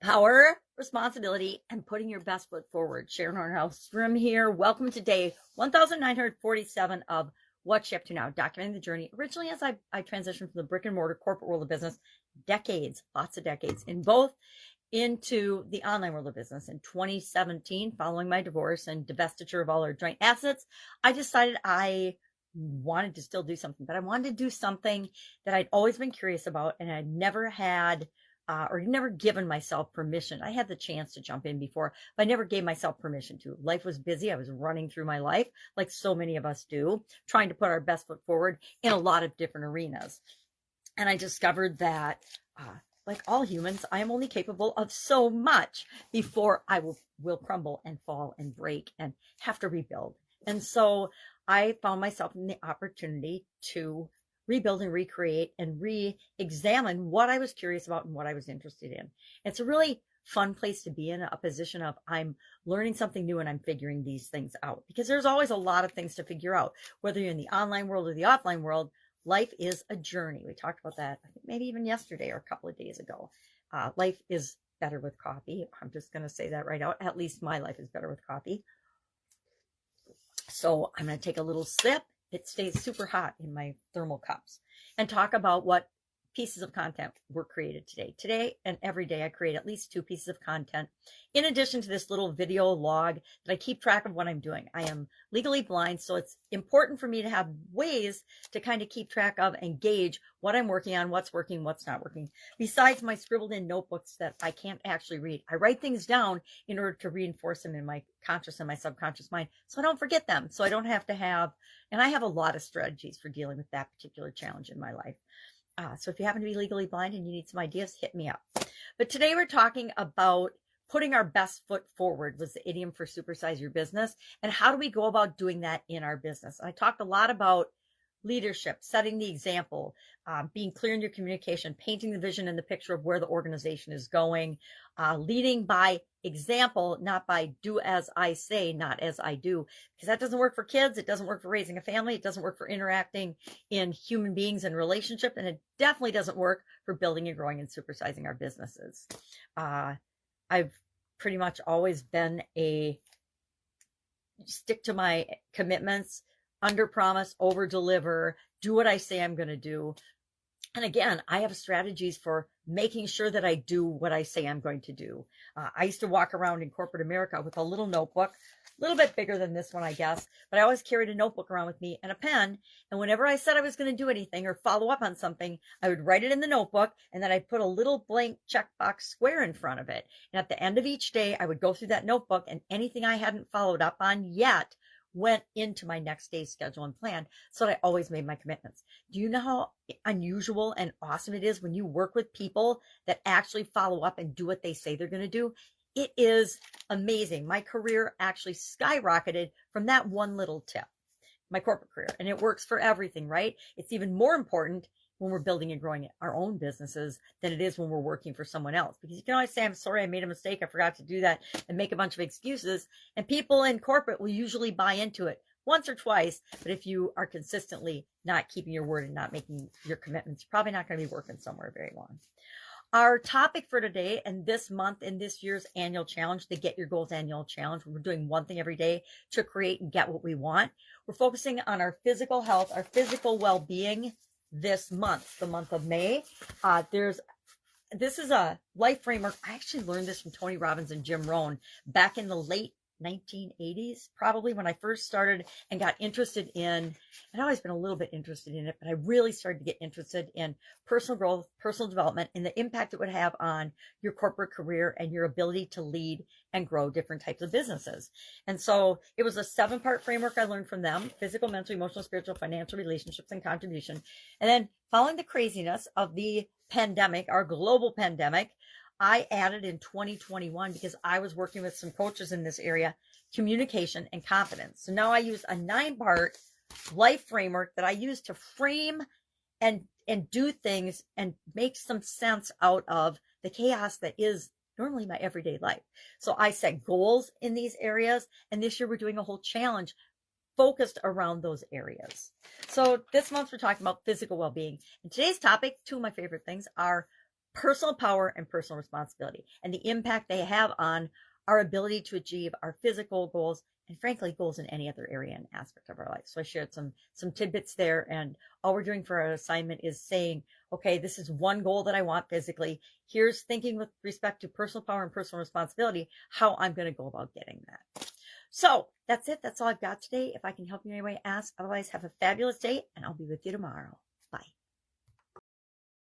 Power, responsibility, and putting your best foot forward. Horne-Ellstrom here. Welcome to day 1947 of What's You Up To Now, documenting the journey. Originally, as I transitioned from the brick and mortar corporate world of business, decades, lots of decades, in both into the online world of business. In 2017, following my divorce and divestiture of all our joint assets, I decided I wanted to still do something, but I wanted to do something that I'd always been curious about and I'd never had or never given myself permission. I had the chance to jump in before, but I never gave myself permission to. Life was busy. I was running through my life like so many of us do, trying to put our best foot forward in a lot of different arenas. And I discovered that, like all humans, I am only capable of so much before I will crumble and fall and break and have to rebuild. And so I found myself in the opportunity to rebuild and recreate and re-examine what I was curious about and what I was interested in. It's a really fun place to be in, a position of I'm learning something new and I'm figuring these things out, because there's always a lot of things to figure out, whether you're in the online world or the offline world. Life is a journey. We talked about that, I think maybe even yesterday or a couple of days ago. Life is better with coffee. I'm just going to say that right out. At least my life is better with coffee. So I'm going to take a little sip. It stays super hot in my thermal cups, and talk about what pieces of content were created today. Today and every day I create at least 2 pieces of content, in addition to this little video log that I keep track of what I'm doing. I am legally blind, so it's important for me to have ways to kind of keep track of and gauge what I'm working on, what's working, what's not working. Besides my scribbled in notebooks that I can't actually read, I write things down in order to reinforce them in my conscious and my subconscious mind, so I don't forget them, so I don't have to have, and I have a lot of strategies for dealing with that particular challenge in my life. So if you happen to be legally blind and you need some ideas, hit me up. But today we're talking about putting our best foot forward, was the idiom for supersize your business. And how do we go about doing that in our business? I talked a lot about leadership, setting the example, being clear in your communication, painting the vision and the picture of where the organization is going, leading by example, not by do as I say, not as I do, because that doesn't work for kids. It doesn't work for raising a family. It doesn't work for interacting in human beings and relationship. And it definitely doesn't work for building and growing and supersizing our businesses. I've pretty much always been a stick to my commitments, under promise, over deliver, do what I say I'm going to do. And again, I have strategies for making sure that I do what I say I'm going to do. I used to walk around in corporate America with a little notebook, a little bit bigger than this one, I guess, but I always carried a notebook around with me and a pen. And whenever I said I was going to do anything or follow up on something, I would write it in the notebook, and then I'd put a little blank checkbox square in front of it. And at the end of each day, I would go through that notebook, and anything I hadn't followed up on yet went into my next day's schedule and plan, so that I always made my commitments. Do you know how unusual and awesome it is when you work with people that actually follow up and do what they say they're going to do? It is amazing. My career actually skyrocketed from that one little tip, my corporate career, and it works for everything, right? It's even more important when we're building and growing our own businesses than it is when we're working for someone else, because you can always say, I'm sorry, I made a mistake, I forgot to do that, and make a bunch of excuses. And people in corporate will usually buy into it once or twice. But if you are consistently not keeping your word and not making your commitments, you're probably not going to be working somewhere very long. Our topic for today and this month in this year's annual challenge, the Get Your Goals annual challenge, we're doing one thing every day to create and get what we want. We're focusing on our physical health, our physical well-being this month, the month of May. This is a life framework. I actually learned this from Tony Robbins and Jim Rohn back in the late 1980s, probably, when I first started and got interested in, I'd always been a little bit interested in it, but I really started to get interested in personal growth, personal development, and the impact it would have on your corporate career and your ability to lead and grow different types of businesses. And so it was a 7-part framework I learned from them: physical, mental, emotional, spiritual, financial, relationships, and contribution. And then, following the craziness of the pandemic, our global pandemic, I added in 2021, because I was working with some coaches in this area, communication and confidence. So now I use a 9-part life framework that I use to frame and do things and make some sense out of the chaos that is normally my everyday life. So I set goals in these areas, and this year we're doing a whole challenge focused around those areas. So this month we're talking about physical well-being. And today's topic, 2 of my favorite things, are personal power and personal responsibility, and the impact they have on our ability to achieve our physical goals, and frankly, goals in any other area and aspect of our life. So I shared some tidbits there, and all we're doing for our assignment is saying, okay, this is one goal that I want physically. Here's thinking with respect to personal power and personal responsibility, how I'm going to go about getting that. So that's it. That's all I've got today. If I can help you in any way, ask. Otherwise, have a fabulous day, and I'll be with you tomorrow.